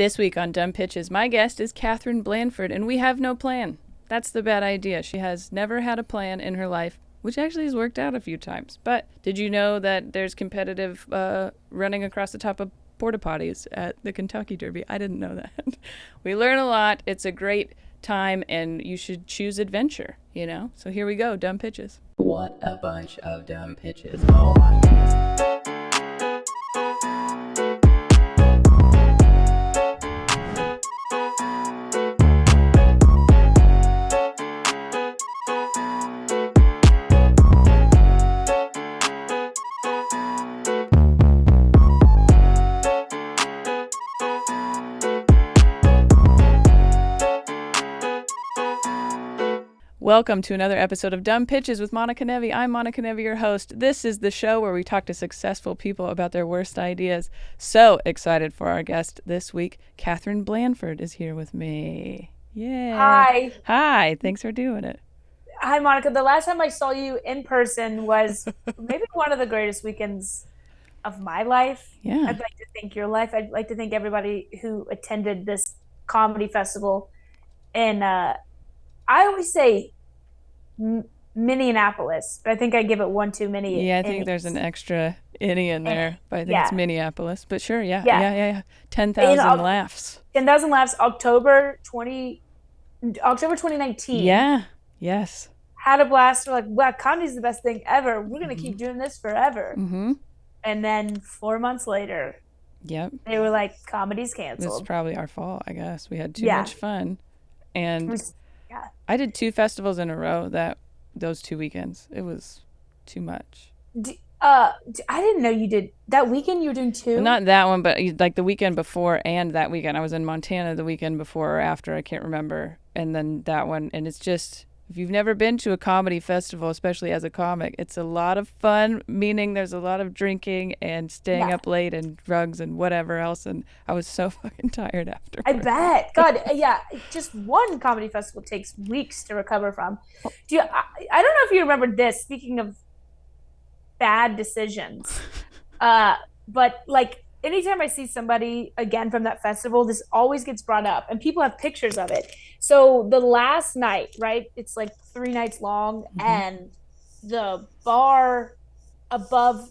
This week on Dumb Pitches, my guest is Katherine Blanford, and we have no plan. That's the bad idea. She has never had a plan in her life, which actually has worked out a few times. But did you know that there's competitive running across the top of porta potties at the Kentucky Derby? I didn't know that. We learn a lot. It's a great time, and you should choose adventure, you know? So here we go, Dumb Pitches. What a bunch of dumb pitches. Oh my goodness. Welcome to another episode of Dumb Pitches with Monica Nevi. I'm Monica Nevi, your host. This is the show where we talk to successful people about their worst ideas. So excited for our guest this week. Katherine Blanford is here with me. Yeah. Hi. Hi. Thanks for doing it. Hi, Monica. The last time I saw you in person was maybe one of the greatest weekends of my life. Yeah. I'd like to thank your life. I'd like to thank everybody who attended this comedy festival. And I always say Minneapolis, but I think I give it one too many. Yeah, I think there's an extra innie in there, but I think it's Minneapolis. But sure, yeah. 10,000 laughs. 10,000 laughs, October 2019. Yeah, yes. Had a blast. We're like, wow, comedy's the best thing ever. We're going to keep doing this forever. Mm-hmm. And then 4 months later, yep, they were like, comedy's canceled. It's probably our fault, I guess. We had too much fun. And yeah. I did 2 festivals in a row those 2 weekends. It was too much. I didn't know you did that weekend. You were doing 2? Well, not that one, but like the weekend before and that weekend. I was in Montana the weekend before or after, I can't remember. And then that one. And it's just, if you've never been to a comedy festival, especially as a comic, it's a lot of fun, meaning there's a lot of drinking and staying up late and drugs and whatever else. And I was so fucking tired after. I bet. God, yeah. Just one comedy festival takes weeks to recover from. I don't know if you remember this, speaking of bad decisions, but like anytime I see somebody again from that festival, this always gets brought up and people have pictures of it. So the last night, right, it's like 3 nights long, and the bar above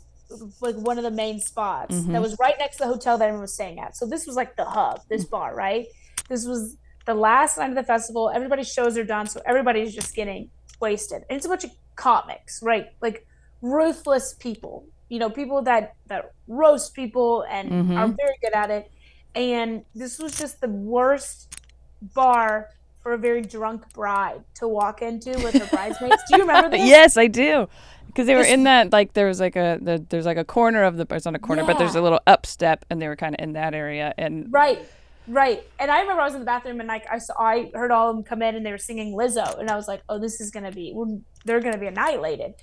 like one of the main spots that was right next to the hotel that everyone was staying at. So this was like the hub, this bar, right? This was the last night of the festival. Everybody's shows are done, so everybody's just getting wasted. And it's a bunch of comics, right? Like ruthless people, you know, people that roast people and are very good at it. And this was just the worst bar for a very drunk bride to walk into with her bridesmaids. Do you remember this? Yes, I do. Because they were in that, like, there's like a corner of the, it's not a corner, but there's a little up step, and they were kind of in that area. And Right. And I remember I was in the bathroom, and like I heard all of them come in, and they were singing Lizzo, and I was like, oh, this is gonna be, they're gonna be annihilated.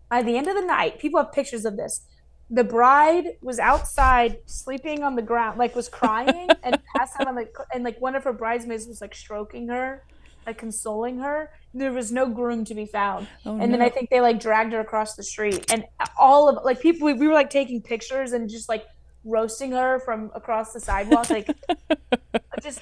By the end of the night, people have pictures of this. The bride was outside sleeping on the ground, like was crying and passed out and like one of her bridesmaids was like stroking her, like consoling her. There was no groom to be found. Then I think they like dragged her across the street, and all of like people, we were like taking pictures and just like roasting her from across the sidewalk, like just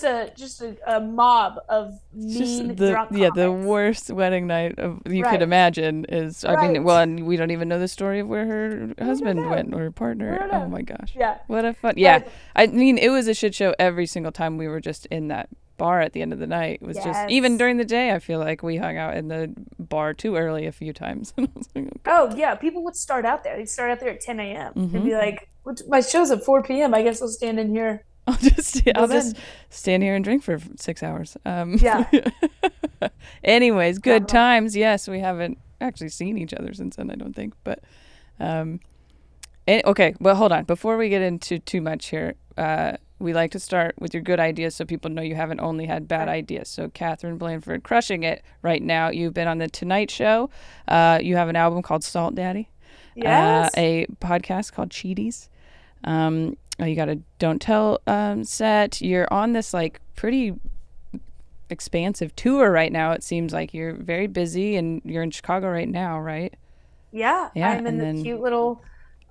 a mob of mean drunk comics. The worst wedding night you could imagine is, I mean, well, and we don't even know the story of where her husband went or her partner. Oh my gosh. Yeah. What a fun. Yeah. I mean, it was a shit show every single time we were just in that bar at the end of the night. It was just, even during the day, I feel like we hung out in the bar too early a few times. And I was like, okay. Oh yeah, people would start out there. They'd start out there at 10 a.m. and be like, my show's at 4 p.m. I guess I'll stand in here. I'll just stand here and drink for 6 hours. Anyways, good times. Yes, we haven't actually seen each other since then, I don't think. But okay, well, hold on. Before we get into too much here, we like to start with your good ideas so people know you haven't only had bad ideas. So Katherine Blanford, crushing it right now. You've been on The Tonight Show. You have an album called Salt Daddy. Yes. A podcast called Cheaties. You got a Don't Tell set. You're on this like pretty expansive tour right now. It seems like you're very busy, and you're in Chicago right now, right? Yeah. I'm in the cute little,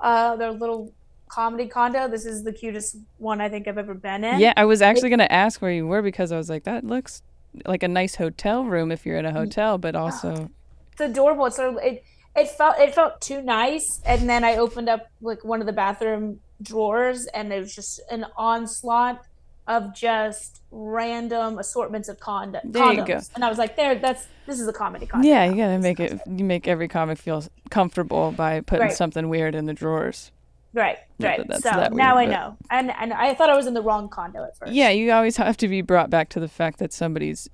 their little comedy condo. This is the cutest one I think I've ever been in. Yeah, I was actually going to ask where you were because I was like, that looks like a nice hotel room if you're in a hotel, but also. It's adorable. It's sort of it felt too nice, and then I opened up like one of the bathroom drawers, and there was just an onslaught of just random assortments of There you go. condoms, and I was like, this is a comedy condo Yeah, now. you gotta This is make it. You make every comic feel comfortable by putting right, something weird in the drawers. right, Not right. that that's So that now weird, I but know, and I thought I was in the wrong condo at yeah, first. you always have to be brought back to the fact that somebody's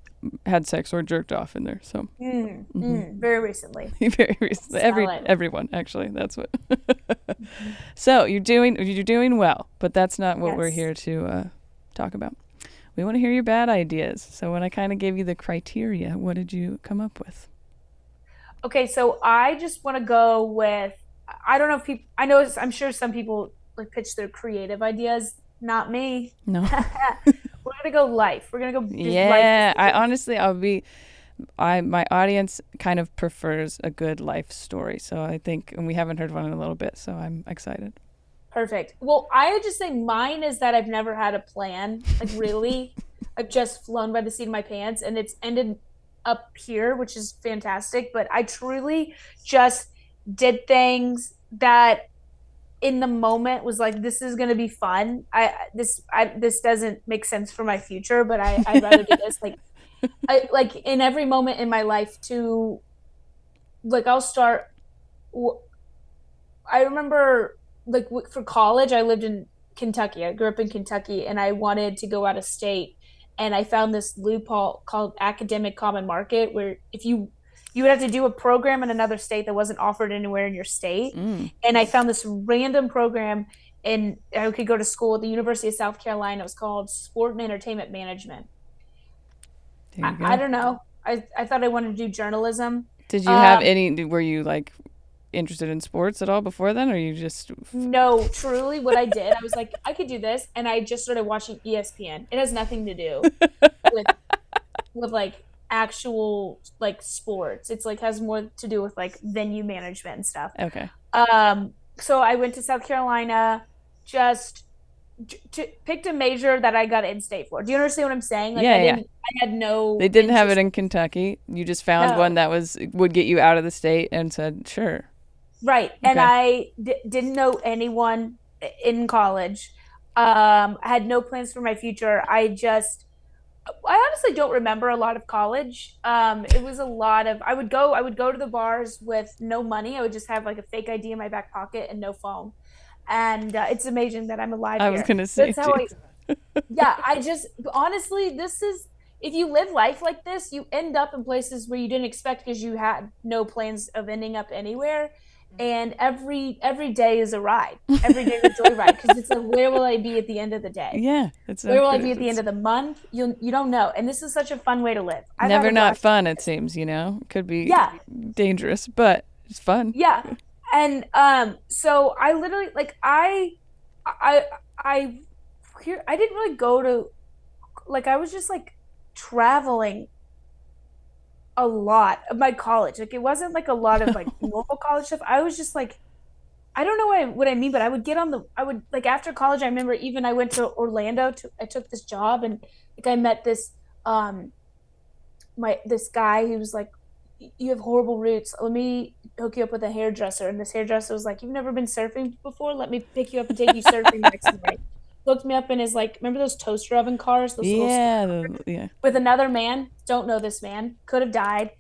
had sex or jerked off in there. So Very recently. very I recently, smell it. everyone actually. That's what. Mhm. So you're doing well, but that's not what we're Yes. here to talk about. We want to hear your bad ideas. So when I kind of gave you the criteria, what did you come up with? Okay, so I just want to go with I don't know if people I know I'm sure some people like pitch their creative ideas, not me. No. We're gonna go life. We're gonna go life Yeah, I decisions. honestly, my audience kind of prefers a good life story. So I think, and we haven't heard one in a little bit, so I'm excited. Perfect. Well, I would just say mine is that I've never had a plan. Like really, I've just flown by the seat of my pants, and it's ended up here, which is fantastic. But I truly just did things that in the moment was like this is going to be fun. This doesn't make sense for my future, but I'd rather do this. I like in every moment in my life to like I'll start. I remember like for college I lived in Kentucky. I grew up in Kentucky, and I wanted to go out of state, and I found this loophole called academic common market where if you would have to do a program in another state that wasn't offered anywhere in your state. Mm, And I found this random program, and I could go to school at the University of South Carolina. It was called Sport and Entertainment Management. there you I go. don't know. I thought I wanted to do journalism. Did you have Um, any? Were you like interested in sports at all before then, or you just? no, truly, what I did, I was like, I could do this, and I just started watching ESPN. It has nothing to do with like actual like sports. It's like has more to do with like venue management and stuff. Okay. So I went to South Carolina, just picked a major that I got in state for. Do you understand what I'm saying? Like Yeah, yeah. I had no They didn't have it interest. in Kentucky. You just found one No, that would get you out of the state and said, sure. right. And Okay. didn't know anyone in college. I had no plans for my future. I honestly don't remember a lot of college. It was a lot of I would go to the bars with no money. I would just have like a fake ID in my back pocket and no phone. And it's amazing that I'm alive I was here. gonna say, That's how geez. I yeah, I just honestly, this is if you live life like this, you end up in places where you didn't expect because you had no plans of ending up anywhere. And every day is a ride. Every day is a joyride because it's like, where will I be at the end of the day? Yeah, it's Where will I pretty. be at the end It's of the month? You don't know. And this is such a fun way to live. I've had never a not blast. fun. It seems, could be Yeah, dangerous, but it's fun. yeah. And so I literally like I I here I didn't really go to like I was just like traveling a lot of my college. Like it wasn't like a lot of like normal college stuff. I was just like I don't know what I mean, but I would like after college I remember even I went to Orlando I took this job and like I met this um this guy who was like you have horrible roots. Let me hook you up with a hairdresser. And this hairdresser was like, you've never been surfing before? Let me pick you up and take you surfing next night. Hooked me up in his like, remember those toaster oven cars, those little Yeah, yeah. with another man. Don't know this man. Could have died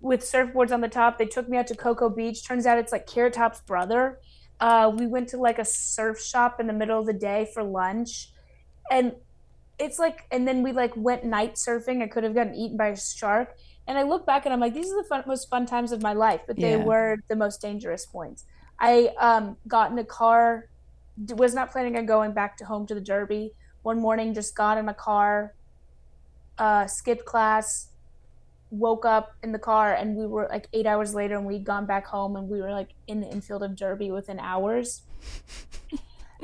with surfboards on the top. They took me out to Cocoa Beach. Turns out it's like Carrot Top's brother. We went to like a surf shop in the middle of the day for lunch, and it's like and then we like went night surfing. I could have gotten eaten by a shark. And I look back and I'm like, these are the most fun times of my life, but they Yeah. were the most dangerous points. I got in a car, was not planning on going back to home to the Derby. One morning, just got in a car, skipped class, woke up in the car, and we were like 8 hours later, and we'd gone back home, and we were like in the infield of Derby within hours.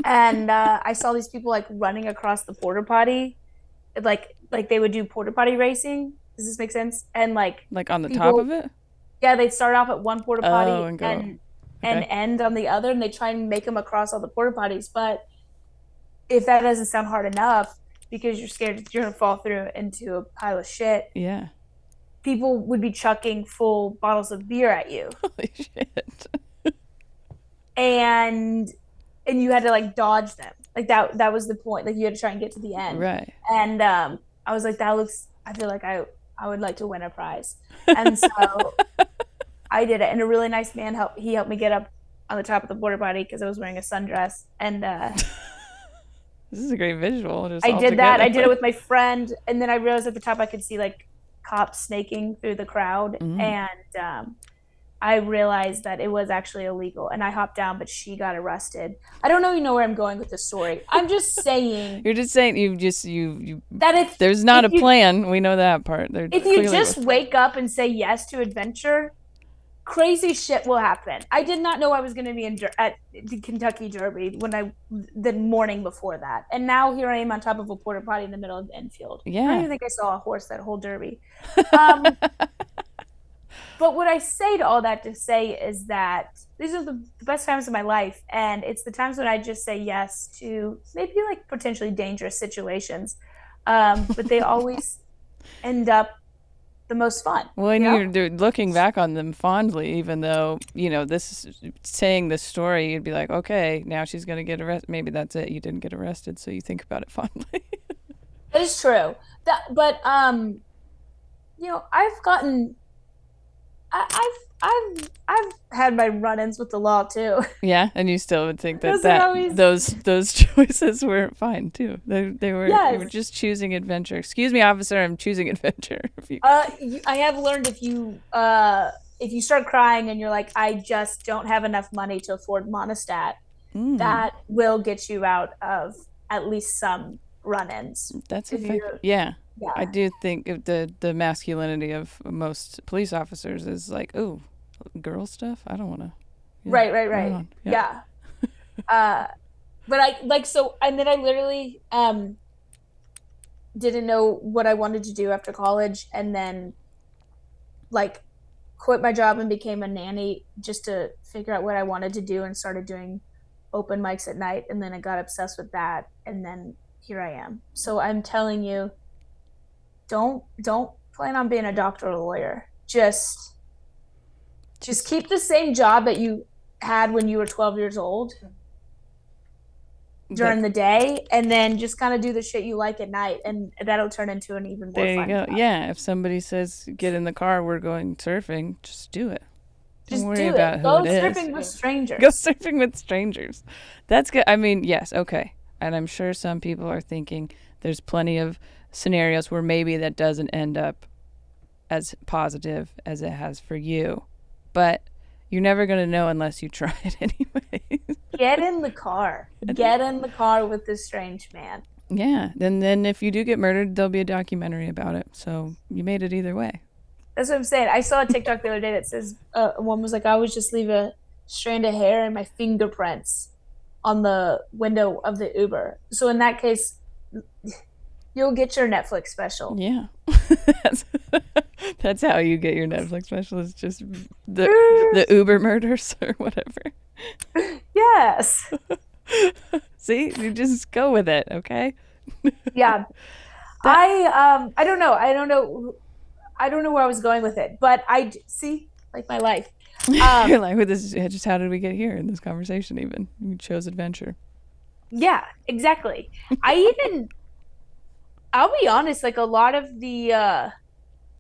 And I saw these people like running across the porta potty, like they would do porta potty racing. Does this make sense? And like Like on the top people, of it? yeah, they'd start off at one porta potty Oh, and go. and end on the other, and they try and make them across all the porta potties. But if that doesn't sound hard enough, because you're scared that you're gonna fall through into a pile of shit, Yeah. people would be chucking full bottles of beer at you. Holy shit. And you had to like dodge them. Like that was the point. Like you had to try and get to the end. Right. And I was like, I feel like I would like to win a prize. And so I did it. And a really nice man helped me get up on the top of the porta potty because I was wearing a sundress. And this is a great visual. I did that. I did it with my friend. And then I realized at the top I could see like cops snaking through the crowd. And I realized that it was actually illegal, and I hopped down, but she got arrested. I don't know where I'm going with this story. I'm just saying. You're just saying that if there's not a plan. We know that part. If you just wake up and say yes to adventure, crazy shit will happen. I did not know I was going to be at the Kentucky Derby the morning before that, and now here I am on top of a porta potty in the middle of the infield. Yeah. I don't even think I saw a horse that whole Derby. But what I say to all that to say is that these are the best times of my life. And it's the times when I just say yes to maybe like potentially dangerous situations. But they always end up the most fun. Well, and you're looking back on them fondly, even though, saying this story, you'd be like, okay, now she's going to get arrested. Maybe that's it. You didn't get arrested. So you think about it fondly. That is true. But I've gotten... I've had my run-ins with the law too. Yeah, and you still would think those choices were fine too. They were you were just choosing adventure. Excuse me, officer, I'm choosing adventure. I have learned if you start crying and you're like, I just don't have enough money to afford Monistat, that will get you out of at least some run-ins. That's effective. Yeah. Yeah. I do think the masculinity of most police officers is like, oh, girl stuff? I don't want to. Yeah, right. Yeah. But and then I literally didn't know what I wanted to do after college, and then like quit my job and became a nanny just to figure out what I wanted to do, and started doing open mics at night, and then I got obsessed with that, and then here I am. So I'm telling you, don't plan on being a doctor or a lawyer. Just keep the same job that you had when you were 12 years old during the day, and then just kind of do the shit you like at night, and that'll turn into an even more fun There you go. job. Yeah, if somebody says, get in the car, we're going surfing, just do it. Just don't worry do about it. who Go it is. surfing with strangers. Go surfing with strangers. That's good. I mean, yes, okay. And I'm sure some people are thinking there's plenty of scenarios where maybe that doesn't end up as positive as it has for you. But you're never going to know unless you try it anyway. Get in the car. Get in the car with this strange man. Yeah. And then if you do get murdered, there'll be a documentary about it. So you made it either way. That's what I'm saying. I saw a TikTok the other day that says a woman was like, I always just leave a strand of hair and my fingerprints on the window of the Uber. So in that case, you'll get your Netflix special. Yeah. That's how you get your Netflix special, is just the Uber murders or whatever. Yes. See, you just go with it, okay? Yeah. I don't know where I was going with it, but I see, like my life. You're like, with this, just how did we get here in this conversation? Even you chose adventure. Yeah, exactly. I'll be honest, like a lot of the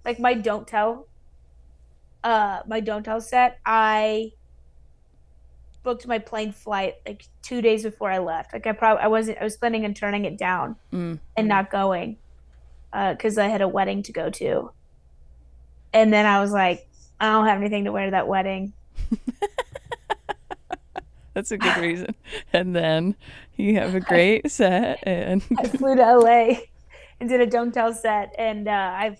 like my don't tell set, I booked my plane flight like 2 days before I left. Like I was planning on turning it down and not going because I had a wedding to go to. And then I was like, I don't have anything to wear to that wedding. That's a good reason. And then you have a great set, and I flew to LA and did a don't tell set, and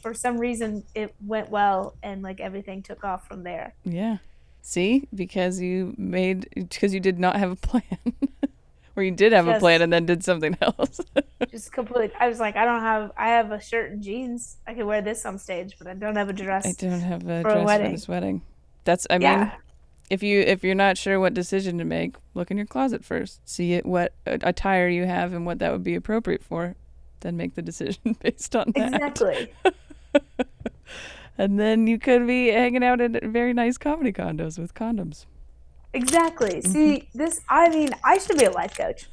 for some reason it went well, and like everything took off from there. Yeah. See, because you did not have a plan. Or you did have a plan and then did something else. Just completely. I was like, I have a shirt and jeans. I could wear this on stage, but I don't have a dress. I don't have a dress for this wedding. I mean, if you're not sure what decision to make, look in your closet first. See what attire you have and what that would be appropriate for. Then make the decision based on that. Exactly. And then you could be hanging out in very nice comedy condos with condoms. Exactly. See, I should be a life coach.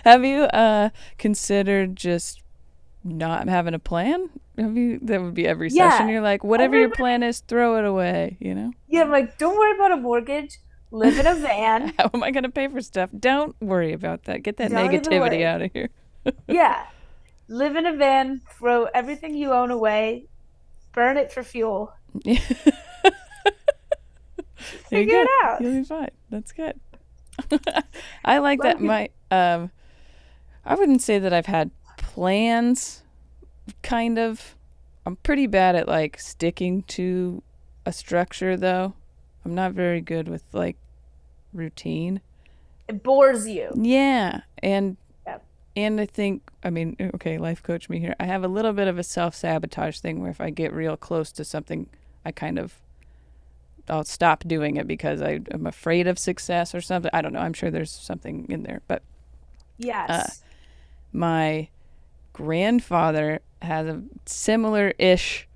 Have you considered just not having a plan? That would be every session. You're like, whatever your plan is, throw it away, Yeah, I'm like, don't worry about a mortgage. Live in a van. How am I going to pay for stuff? Don't worry about that. Get that negativity out of here. Yeah. Live in a van, throw everything you own away, burn it for fuel. Figure it out. You'll be fine. That's good. I like that. I wouldn't say that I've had plans, kind of. I'm pretty bad at like sticking to a structure, though. I'm not very good with like routine. It bores you. Yeah, and I think, okay, life coach me here. I have a little bit of a self-sabotage thing where if I get real close to something, I'll stop doing it because I'm afraid of success or something. I don't know. I'm sure there's something in there. But yes, my grandfather has a similar-ish,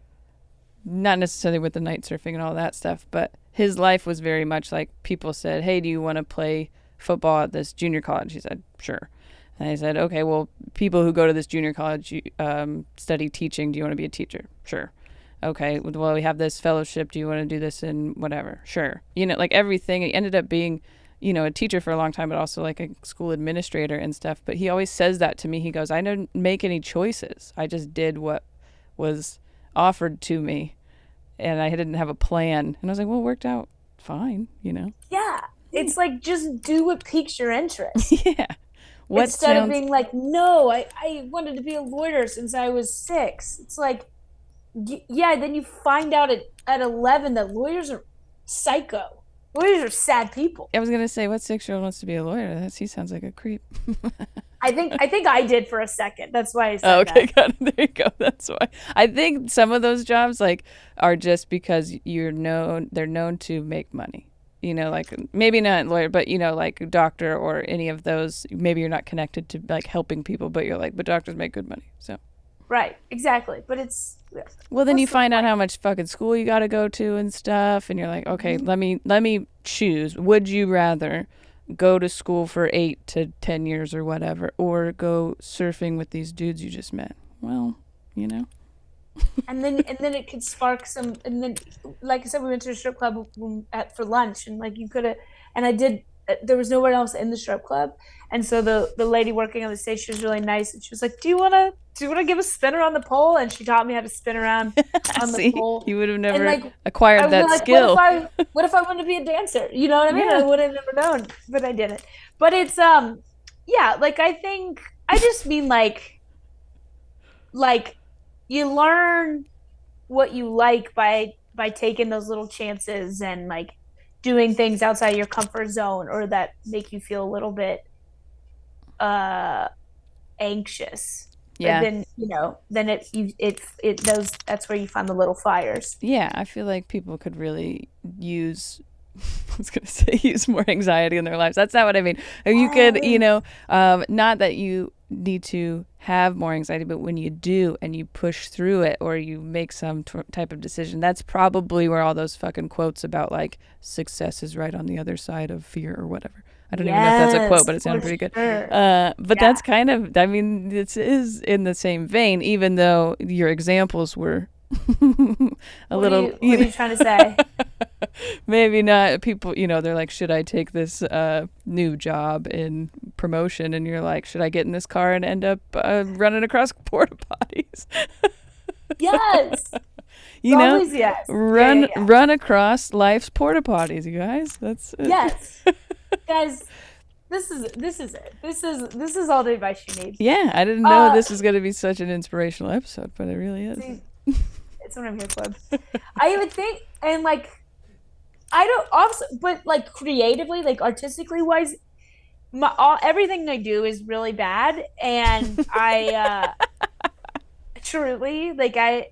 not necessarily with the night surfing and all that stuff, but his life was very much like people said, hey, do you want to play football at this junior college? He said, sure. And I said, okay, well, people who go to this junior college study teaching. Do you want to be a teacher? Sure. Okay, well, we have this fellowship. Do you want to do this in whatever? Sure. Like everything. He ended up being, a teacher for a long time, but also like a school administrator and stuff. But he always says that to me. He goes, I didn't make any choices. I just did what was offered to me. And I didn't have a plan. And I was like, well, it worked out fine, Yeah. It's like, just do what piques your interest. Yeah. Instead of being like, no, I wanted to be a lawyer since I was 6. It's like, yeah, then you find out at 11 that lawyers are psycho. Lawyers are sad people. I was going to say, what 6-year-old wants to be a lawyer? He sounds like a creep. I think I did for a second. That's why I said okay, got it. There you go. That's why. I think some of those jobs are just because they're known to make money. Like maybe not lawyer, but like doctor or any of those. Maybe you're not connected to like helping people, but you're like, but doctors make good money. So right, exactly. But it's well, then you find out how much fucking school you got to go to and stuff, and you're like, okay, let me choose. Would you rather go to school for 8 to 10 years or whatever, or go surfing with these dudes you just met? Well, and then it could spark some. And then, like I said, we went to a strip club for lunch, and like you could have. And I did. There was nowhere else in the strip club, and so the lady working on the stage, she was really nice, and she was like, "Do you want to give a spin around the pole?" And she taught me how to spin around on the pole. You would have never acquired that skill. What if I wanted to be a dancer? You know what I mean? Yeah. I would have never known, but I didn't. But it's yeah, like I think I just mean like you learn what you like by taking those little chances and like doing things outside your comfort zone or that make you feel a little bit anxious. Yeah. But then that's where you find the little fires. Yeah, I feel like people could really use use more anxiety in their lives. That's not what I mean. You could, not that you need to have more anxiety, but when you do and you push through it or you make some type of decision, that's probably where all those fucking quotes about like success is right on the other side of fear or whatever. I don't even know if that's a quote, but it sounded pretty good. Sure. But that's kind of, this is in the same vein, even though your examples were what are you trying to say? Maybe not. People, they're like, should I take this new job in promotion? And you're like, should I get in this car and end up running across porta potties? Yes. Always yes. Run across life's porta potties, you guys. That's it. Yes. Guys, this is it. This is all the advice you need. Yeah, I didn't know this was going to be such an inspirational episode, but it really is. See, it's what I'm here for. I would think, and like, I don't also, but like creatively, like artistically wise, everything I do is really bad, and I truly like the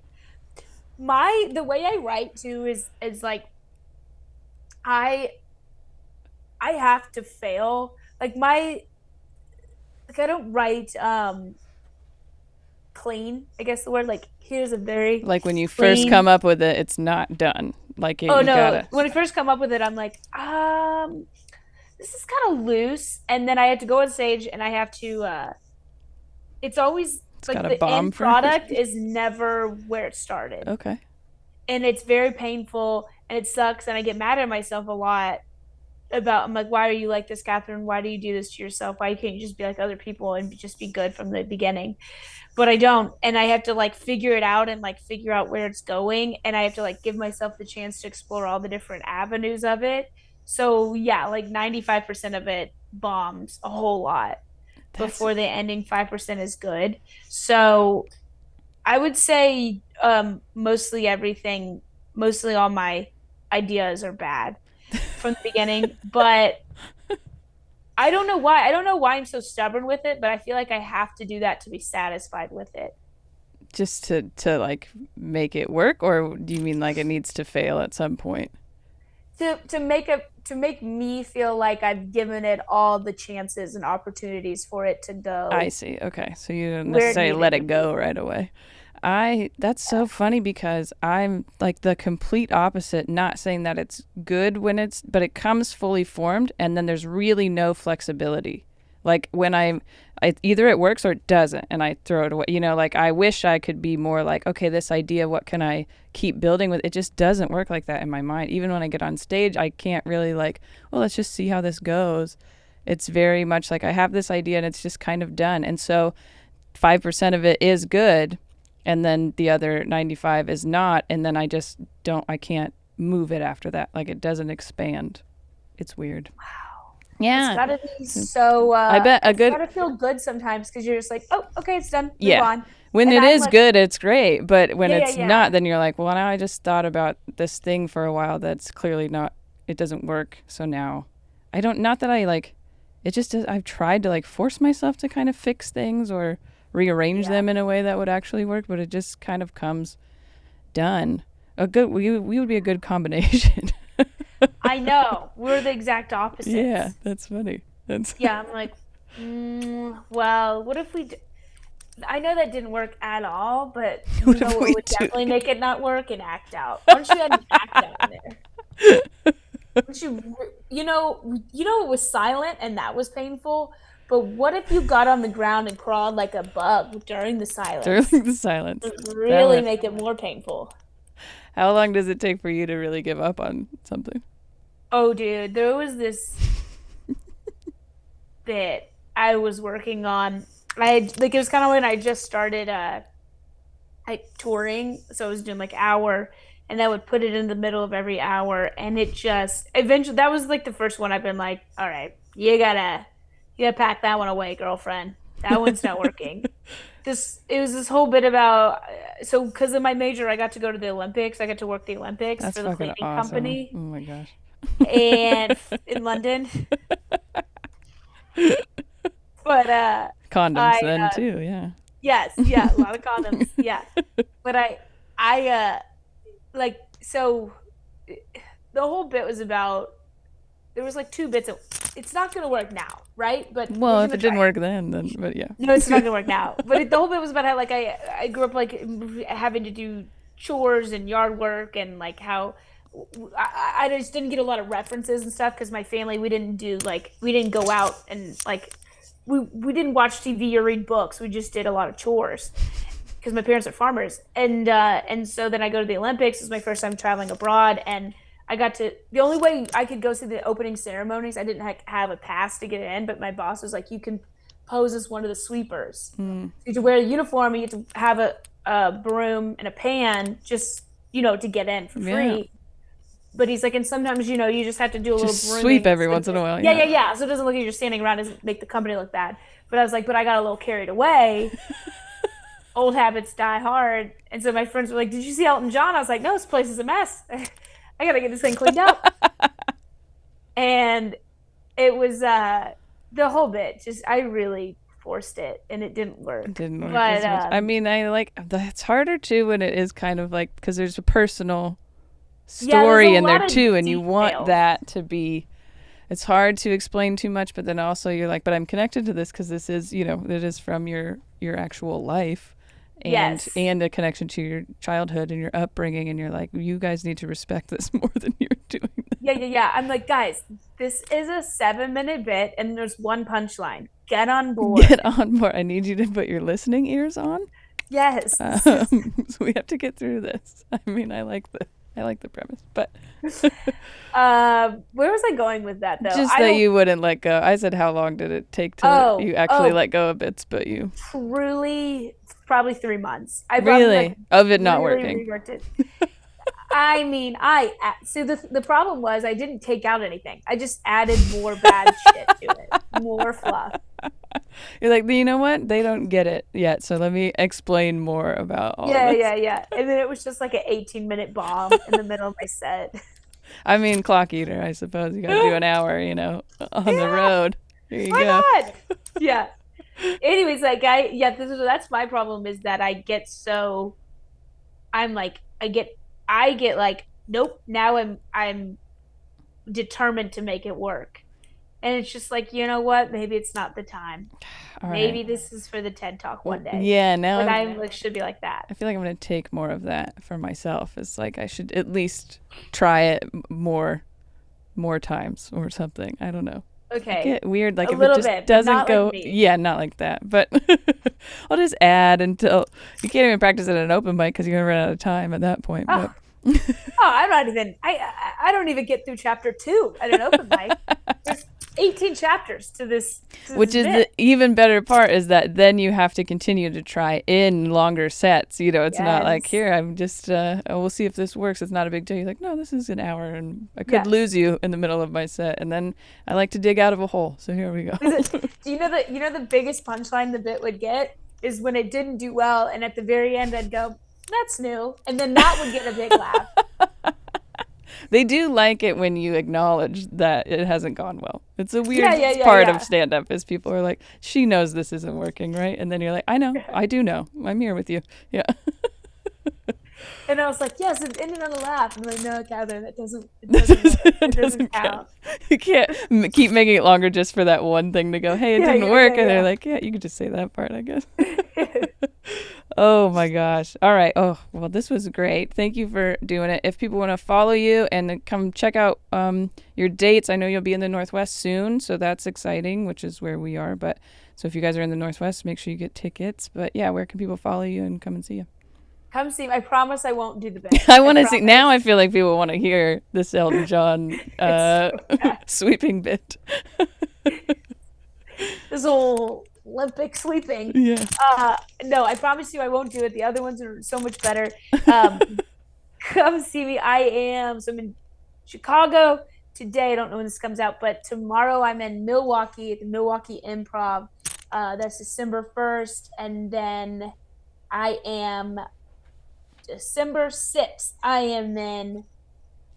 way I write too is like I I have to fail. I don't write clean, I guess the word. Like, here's a very Like when you first come clean. up with it, it's not done. Like Oh you no, gotta. when I first come up with it, I'm like, this is kind of loose. And then I have to go on stage and I have to it's always It's like got a the bomb end for it. product is never where it started. Okay. And it's very painful and it sucks and I get mad at myself a lot about. I'm like, why are you like this, Catherine? Why do you do this to yourself? Why can't you just be like other people and just be good from the beginning? But I don't, and I have to like figure it out and like figure out where it's going, and I have to like give myself the chance to explore all the different avenues of it. So yeah, like 95% of it bombs a whole lot That's before the ending 5% is good. So I would say mostly everything, mostly all my ideas are bad from the beginning, but I don't know why. I don't know why I'm so stubborn with it, but I feel like I have to do that to be satisfied with it. just to like make it work, or do you mean like it needs to fail at some point? To make me feel like I've given it all the chances and opportunities for it to I go see. Okay. So you don't where it necessarily let needed to it go be. right away. That's so funny because I'm like the complete opposite, not saying that it's good but it comes fully formed and then there's really no flexibility. Like when either it works or it doesn't and I throw it away. Like I wish I could be more like, okay, this idea, what can I keep building with? It just doesn't work like that in my mind. Even when I get on stage, I can't really like, well, let's just see how this goes. It's very much like I have this idea and it's just kind of done. And so 5% of it is good and then the other 95 is not, and then I can't move it after that. Like it doesn't expand. It's weird. It's Yeah. gotta be so I bet a it's good gotta feel good sometimes because you're just like, oh, okay, it's done, move yeah. on. When And it I'm is like, good, it's great, but when yeah, yeah, it's not, yeah. then you're like, well, now I just thought about this thing for a while that's clearly not, it doesn't work. So now I don't, not that I like, it just does, I've tried to like force myself to kind of fix things or rearrange Yeah. them in a way that would actually work, but it just kind of comes done. We would be a good combination. I know. We're the exact Yeah, opposites. that's funny. That's Yeah, I'm like, well, what if I know that didn't work at all, but you what know if what we would do? definitely make it not work? An act out. Why don't you add an act out in there? Why don't you know it was silent and that was painful, but what if you got on the ground and crawled like a bug during the During silence? the silence. It would That really would. make it more painful. How long does it take for you to really give up on something? Oh, dude, there was this bit I was working on. It was kind of when I just started like touring, so I was doing like hour, and I would put it in the middle of every hour, and it just eventually that was like the first one I've been like, all right, you gotta pack that one away, girlfriend. That one's not working. This it was this whole bit about so because of my major, I got to go to the Olympics. I got to work the Olympics That's for the fucking cleaning awesome. Oh company my gosh. and in London. But Condoms I then too, yeah. yes, yeah, a lot of condoms, yeah. But I like so the whole bit was about there was like two bits of it's not gonna work now, right? But we're Well, if gonna it try didn't it. work then but yeah. No, it's not gonna work now. But the whole bit was about how like I grew up like having to do chores and yard work and like how I just didn't get a lot of references and stuff because my family we didn't go out and like we didn't watch TV or read books. We just did a lot of chores because my parents are farmers. And so then I go to the Olympics. It's my first time traveling abroad, and I got to the only way I could go see the opening ceremonies. I didn't have a pass to get in, but my boss was like, "You can pose as one of the sweepers. Mm, You have to wear a uniform. And you have to have a broom and a pan, just to get in for yeah. free." But he's like, and sometimes you just have to do a little Just sweep brooming. every once in a while, Yeah, yeah. yeah, yeah. So it doesn't look like you're standing around, doesn't make the company look bad. But I was like, but I got a little carried away. Old habits die hard. And so my friends were like, "Did you see Elton John?" I was like, "No, this place is a mess. I gotta get this thing cleaned up." And it was the whole bit. Just I really forced it, and it didn't It work. didn't work But as much. I mean, I like that's harder too when it is kind of like because there's a personal story in lot there of too, and you details. want that to be. It's hard to explain too much, but then also you're like, but I'm connected to this because this is, it is from your actual life, and Yes. and a connection to your childhood and your upbringing, and you're like, you guys need to respect this more than you're doing. Yeah. I'm like, guys, this is a 7-minute bit, and there's one punchline. Get on board. Get on board. I need you to put your listening ears on. Yes. So we have to get through this. I mean, I like the premise, but Where was I going with that though? just that you wouldn't let go. I said, how long did it take to you actually let go of bits? But you truly probably 3 months. I really of it not really working. Reworked it. I mean, so the problem was I didn't take out anything. I just added more bad shit to it, more fluff. You're like, you know what? They don't get it yet, so let me explain more about all this. Yeah. And then it was just like an 18-minute bomb in the middle of my set. I mean, clock eater, I suppose. You got to do an hour, on the road. Here you go. God. Yeah. Anyways, that's my problem is that I get so, I get like, nope, now I'm determined to make it work. And it's just like, you know what? Maybe it's not the time. Maybe this is for the TED Talk one day. Yeah, now I should be like that. I feel like I'm going to take more of that for myself. It's like I should at least try it more times or something. I don't know. Okay. I get weird, like a if little it just bit, doesn't not go. Like me. Yeah, not like that. But I'll just add until you can't even practice at an open mic because you're gonna run out of time at that point. Oh. I'm not even. I don't even get through chapter 2 at an open mic. There's 18 chapters to this. Which is the even better part is that then you have to continue to try in longer sets. It's not like, here, I'm just, we'll see if this works. It's not a big deal. You're like, no, this is an hour and I could lose you in the middle of my set. And then I like to dig out of a hole. So here we go. Do you know the biggest punchline the bit would get is when it didn't do well. And at the very end, I'd go, that's new. And then that would get a big laugh. They do like it when you acknowledge that it hasn't gone well. It's a weird part of stand-up is people are like, she knows this isn't working, right? And then you're like, I know. I do know. I'm here with you. Yeah. And I was like, yes, it ended on a laugh. And I'm like, no, Catherine, it doesn't count. You can't keep making it longer just for that one thing to go, hey, it didn't work. And they're like, yeah, you could just say that part, I guess. Oh my gosh. All right. Oh, well, this was great. Thank you for doing it. If people want to follow you and come check out your dates, I know you'll be in the Northwest soon, so that's exciting, which is where we are. But so if you guys are in the Northwest, make sure you get tickets. But yeah, where can people follow you and come and see you? Come see me. I promise I won't do the bit. I want to see. Now I feel like people want to hear this Elton John sweeping bit. This whole Olympic sweeping. Yeah. No, I promise you I won't do it. The other ones are so much better. Come see me. So I'm in Chicago today. I don't know when this comes out, but tomorrow I'm in Milwaukee at the Milwaukee Improv. That's December 1st. And then I am December 6th. I am in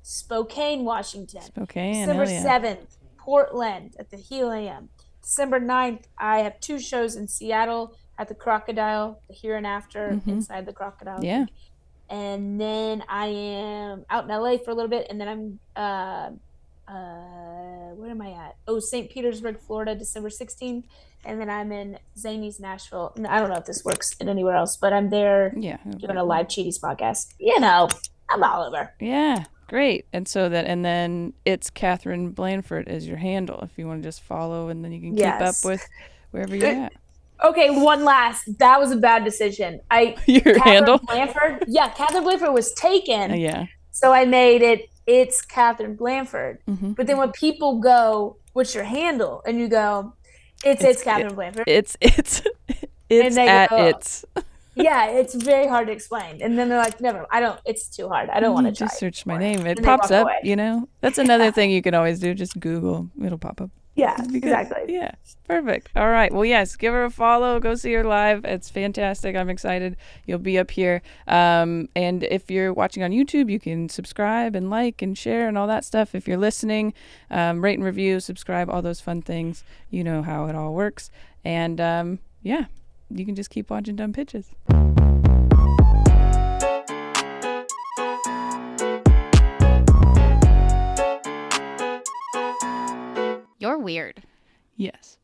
Spokane, Washington. December 7th, Portland at the Helium. December 9th, I have 2 shows in Seattle at the Crocodile, the Here and After, inside the Crocodile. Yeah. And then I am out in LA for a little bit, and then I'm, where am I at? Oh, St. Petersburg, Florida, December 16th. And then I'm in Zany's, Nashville. I don't know if this works in anywhere else, but I'm there doing a live Cheaties podcast. I'm all over. Yeah. Great. And then it's Katherine Blanford is your handle if you want to just follow, and then you can keep up with wherever you're at. Okay, one last. That was a bad decision. Your Katherine handle? Blanford. Yeah, Katherine Blanford was taken. Yeah. So I made it's Katherine Blanford. Mm-hmm. But then when people go, what's your handle? And you go, it's Katherine Blanford. It's Yeah, it's very hard to explain. And then they're like, never, it's too hard. I don't want to try. Just search my name. It pops up, That's another thing you can always do. Just Google. It'll pop up. Yeah, exactly. Yeah, perfect. All right. Well, yes, give her a follow. Go see her live. It's fantastic. I'm excited. You'll be up here. And if you're watching on YouTube, you can subscribe and like and share and all that stuff. If you're listening, rate and review, subscribe, all those fun things. You know how it all works. And you can just keep watching Dumb Pitches. weird. Yes.